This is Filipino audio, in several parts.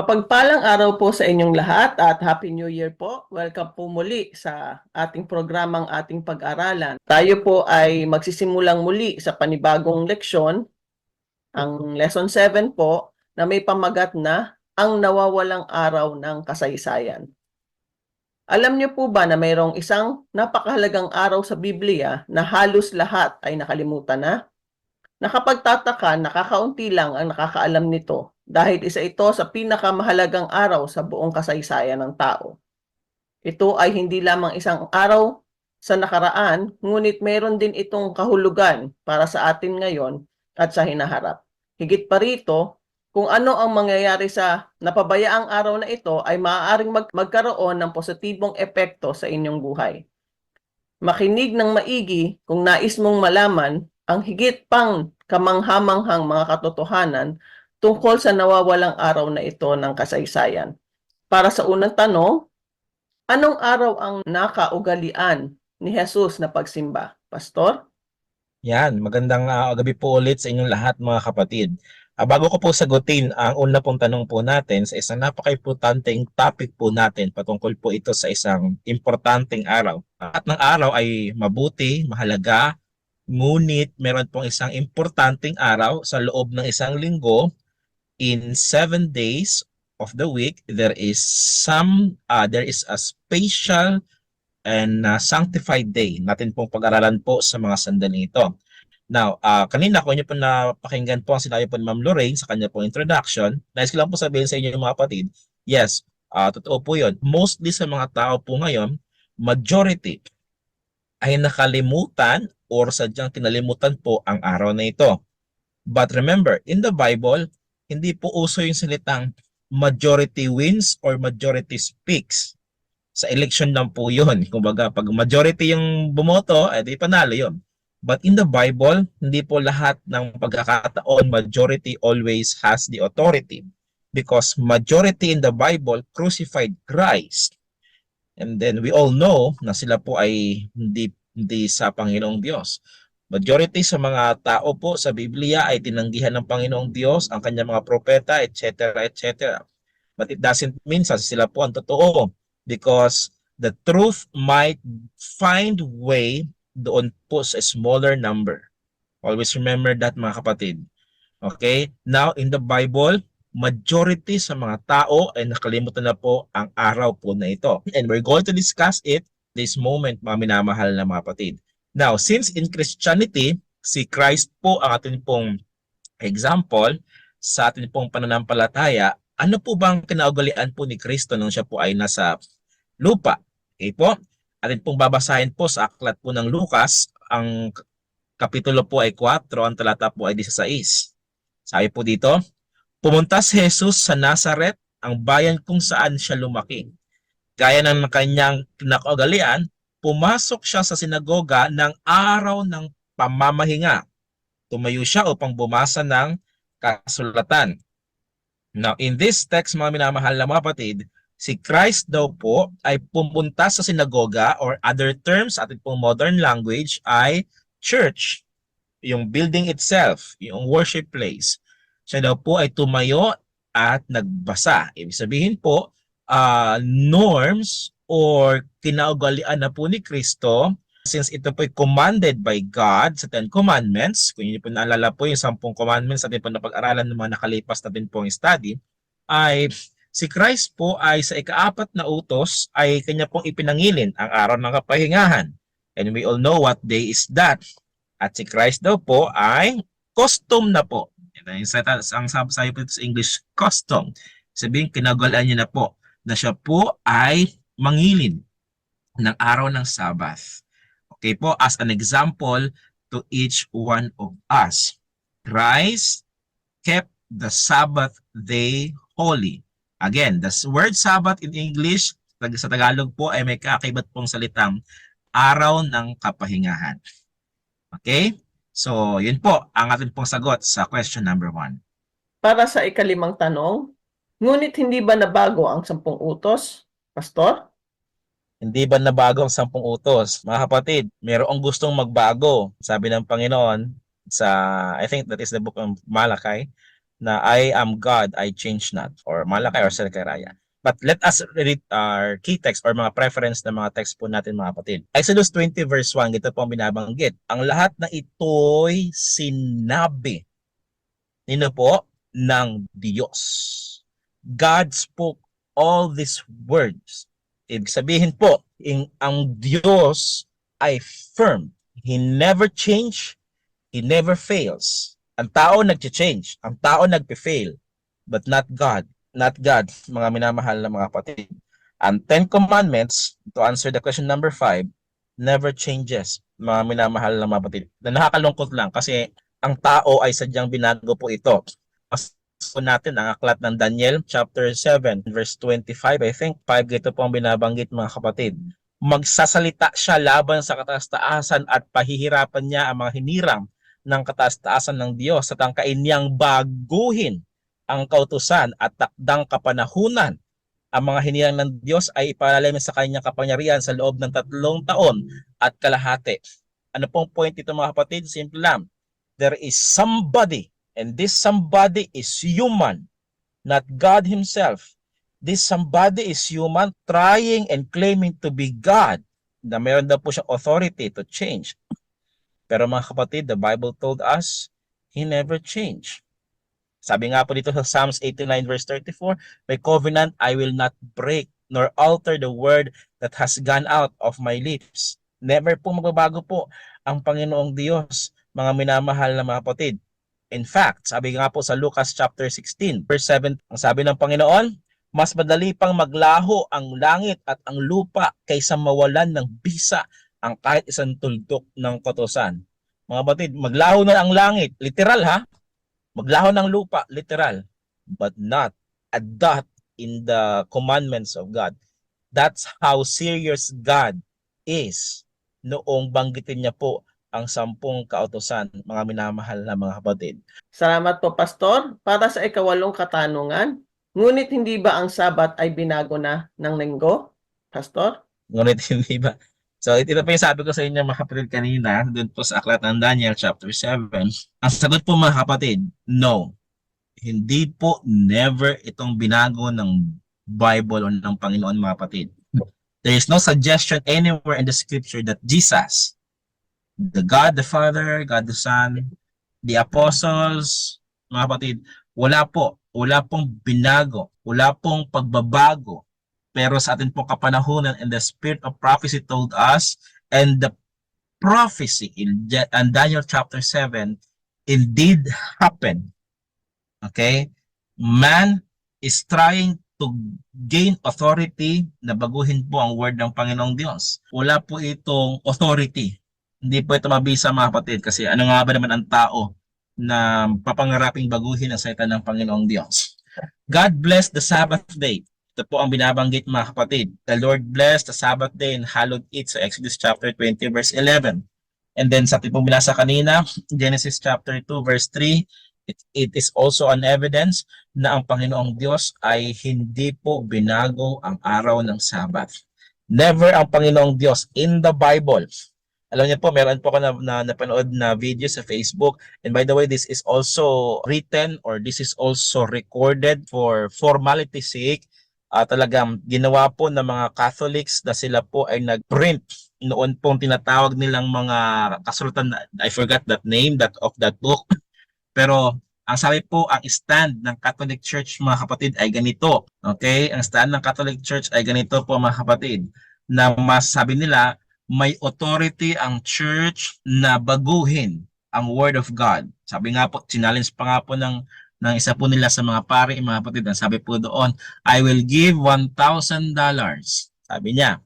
Mapagpalang araw po sa inyong lahat at Happy New Year po. Welcome po muli sa ating programang ating pag-aralan. Tayo po ay magsisimulang muli sa panibagong leksyon, ang Lesson 7 po, na may pamagat na ang nawawalang araw ng kasaysayan. Alam niyo po ba na mayroong isang napakahalagang araw sa Biblia na halos lahat ay nakalimutan na? Nakapagtataka, nakakaunti lang ang nakakaalam nito dahil isa ito sa pinakamahalagang araw sa buong kasaysayan ng tao. Ito ay hindi lamang isang araw sa nakaraan, ngunit meron din itong kahulugan para sa atin ngayon at sa hinaharap. Higit pa rito, kung ano ang mangyayari sa napabayaang araw na ito ay maaaring magkaroon ng positibong epekto sa inyong buhay. Makinig ng maigi kung nais mong malaman ang higit pang kamanghamanghang mga katotohanan tungkol sa nawawalang araw na ito ng kasaysayan. Para sa unang tanong, anong araw ang nakaugalian ni Jesus na pagsimba? Pastor? Yan, magandang gabi po ulit sa inyong lahat mga kapatid. Bago ko po sagutin ang una pong tanong po natin sa isang napaka-importanteng topic po natin patungkol po ito sa isang importanteng araw. At ng araw ay mabuti, mahalaga, ngunit meron pong isang importanteng araw sa loob ng isang linggo. In 7 days of the week, there is a special and sanctified day natin pong pag-aralan po sa mga sandaling ito. Now, kanina kung inyo po napakinggan po ang sinabi po ni Ma'am Lorraine sa kanya pong introduction, nais ko lang po sabihin sa inyo mga kapatid, yes, totoo po yun. Mostly sa mga tao po ngayon, majority ay nakalimutan or sadyang kinalimutan po ang araw na ito. But remember, in the Bible, hindi po uso yung salitang majority wins or majority speaks. Sa election lang po yun. Kumbaga, pag majority yung bumoto, di panalo yun. But in the Bible, hindi po lahat ng pagkakataon majority always has the authority. Because majority in the Bible crucified Christ. And then we all know na sila po ay hindi sa Panginoong Diyos. Majority sa mga tao po sa Biblia ay tinanggihan ng Panginoong Diyos, ang kanyang mga propeta, etc. etc. But it doesn't mean sa sila po ang totoo because the truth might find way doon po sa smaller number. Always remember that mga kapatid. Okay? Now, in the Bible, majority sa mga tao ay nakalimutan na po ang araw po na ito. And we're going to discuss it this moment, mga minamahal na mga kapatid. Now, since in Christianity, si Christ po ang atin pong example sa atin pong pananampalataya, ano po bang kinaugalian po ni Kristo nung siya po ay nasa lupa? Okay po? Atin pong babasahin po sa aklat po ng Lucas, ang kapitulo po ay 4, ang talata po ay 16. Sabi po dito, pumunta si Jesus sa Nazareth, ang bayan kung saan siya lumaki. Gaya ng kanyang kinakaugalian, pumasok siya sa sinagoga ng araw ng pamamahinga. Tumayo siya upang bumasa ng kasulatan. Now, in this text, mga minamahal na mga kapatid, si Christ daw po ay pumunta sa sinagoga or other terms, ating pong modern language, ay church. Yung building itself, yung worship place. Siya daw po ay tumayo at nagbasa. Ibig sabihin po, norms or kinaugalian na po ni Kristo, since ito po ay commanded by God sa 10 Commandments, kung yun po naalala po yung 10 Commandments natin po na pag-aralan ng mga nakalipas natin pong study, ay si Christ po ay sa ika-4 na utos ay kanya pong ipinangilin ang araw ng kapahingahan. And we all know what day is that. At si Christ daw po ay custom na po. Ang sabi po sa English, custom. Sabihin, kinagalaan niya na po na siya po ay mangilin ng araw ng Sabbath. Okay po, as an example to each one of us. Christ kept the Sabbath day holy. Again, the word Sabbath in English, sa Tagalog po ay may kaakibat pong salitang araw ng kapahingahan. Okay? So, yun po ang ating pong sagot sa question number 1. Para sa ikalimang tanong, ngunit hindi ba nabago ang 10 utos, Pastor? Hindi ba nabago ang 10 utos? Mga kapatid, mayroong gustong magbago. Sabi ng Panginoon sa, I think that is the book of Malachi, na I am God, I change not, or Malakay or Zechariah. But let us read our key text or mga preference na mga text po natin mga kapatid. Exodus 20 verse 1, ito po ang binabanggit. Ang lahat na ito'y sinabi nino po ng Diyos. God spoke all these words. Ibig sabihin po, ang Diyos ay firm. He never change, He never fails. Ang tao nag-change, ang tao nag-fail, but not God. Not God, mga minamahal na mga kapatid. Ang 10 Commandments, to answer the question number 5, never changes, mga minamahal na mga kapatid. Na nakakalungkot lang kasi ang tao ay sadyang binago po ito. So natin ang aklat ng Daniel chapter 7 verse 25, I think 5 ito po ang binabanggit mga kapatid. Magsasalita siya laban sa kataas-taasan at pahihirapan niya ang mga hinirang ng kataas-taasan ng Diyos at tangkain niyang baguhin ang kautusan at takdang kapanahunan. Ang mga hinirang ng Diyos ay ipalalim sa kanyang kapangyarihan sa loob ng 3 taon at kalahati. Ano pong point ito mga kapatid? Simple lang. There is somebody, and this somebody is human, not God Himself. This somebody is human trying and claiming to be God, na meron daw po siyang authority to change. Pero mga kapatid, the Bible told us, He never changed. Sabi nga po dito sa Psalms 89 verse 34, my covenant I will not break, nor alter the word that has gone out of my lips. Never po magbabago po ang Panginoong Diyos, mga minamahal na mga kapatid. In fact, sabi nga po sa Lucas chapter 16 verse 7, ang sabi ng Panginoon, mas madali pang maglaho ang langit at ang lupa kaysa mawalan ng bisa ang kahit isang tuldok ng kautusan. Mga kapatid, maglaho na ang langit, literal ha, maglaho ng lupa, literal, but not a dot in the commandments of God. That's how serious God is noong banggitin niya po ang 10 kautusan, mga minamahal na mga kapatid. Salamat po, Pastor. Para sa ikawalong katanungan, ngunit hindi ba ang Sabat ay binago na ng Linggo? Pastor? Ngunit hindi ba? So ito po yung sabi ko sa inyo mga kapatid kanina, dun po sa aklat ng Daniel chapter 7. Ang sagot po mga kapatid, no. Hindi po never itong binago ng Bible o ng Panginoon mga kapatid. There is no suggestion anywhere in the scripture that Jesus, the God the Father, God the Son, the Apostles, mga kapatid, wala pong binago, wala pong pagbabago. Pero sa atin pong kapanahunan, and the spirit of prophecy told us, and the prophecy in Daniel chapter 7 indeed happened. Okay? Man is trying to gain authority na baguhin po ang word ng Panginoong Diyos. Wala po itong authority. Hindi po ito mabisa mga kapatid kasi ano nga ba naman ang tao na papangaraping baguhin ang salita ng Panginoong Diyos. God bless the Sabbath day. Ito po ang binabanggit mga kapatid. The Lord blessed the Sabbath day and hallowed it sa Exodus chapter 20 verse 11. And then sa ating pong binasa kanina, Genesis chapter 2 verse 3, it is also an evidence na ang Panginoong Diyos ay hindi po binago ang araw ng Sabbath. Never ang Panginoong Diyos in the Bible. Alam niyo po, meron po ako na napanood na video sa Facebook. And by the way, this is also written or this is also recorded for formality's sake. Talagang ginawa po ng mga Catholics na sila po ay nag-print noon pong tinatawag nilang mga kasulatan, I forgot that name of that book. Pero ang sabi po, ang stand ng Catholic Church mga kapatid ay ganito. Okay? Ang stand ng Catholic Church ay ganito po mga kapatid. Na masabi nila, may authority ang church na baguhin ang Word of God. Sabi nga po, challenge pa nga po ng isa po nila sa mga pari, mga kapatid. Ang sabi po doon, I will give $1,000. Sabi niya,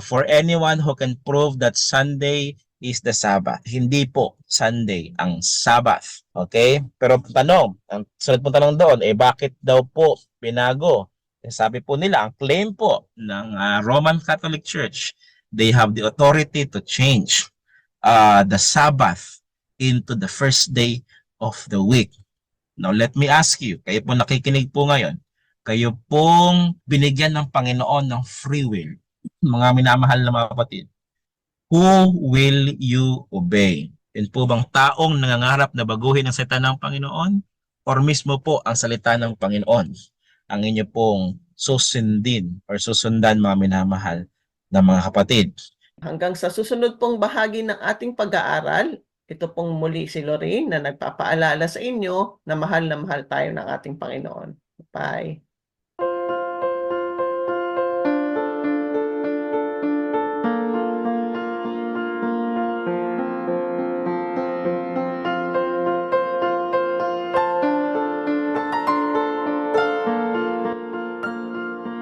for anyone who can prove that Sunday is the Sabbath. Hindi po Sunday ang Sabbath. Okay? Pero tanong, ang sunod po tanong doon, bakit daw po binago? Sabi po nila, ang claim po ng Roman Catholic Church, they have the authority to change the Sabbath into the first day of the week. Now, let me ask you, kayo po nakikinig po ngayon, kayo pong binigyan ng Panginoon ng free will, mga minamahal na mga kapatid, who will you obey? Yun po bang taong nangangarap na baguhin ang salita ng Panginoon? or mismo po ang salita ng Panginoon ang inyo pong susundin or susundan, mga minamahal na mga kapatid. Hanggang sa susunod pong bahagi ng ating pag-aaral, ito pong muli si Lorraine na nagpapaalala sa inyo na mahal tayo ng ating Panginoon. Bye!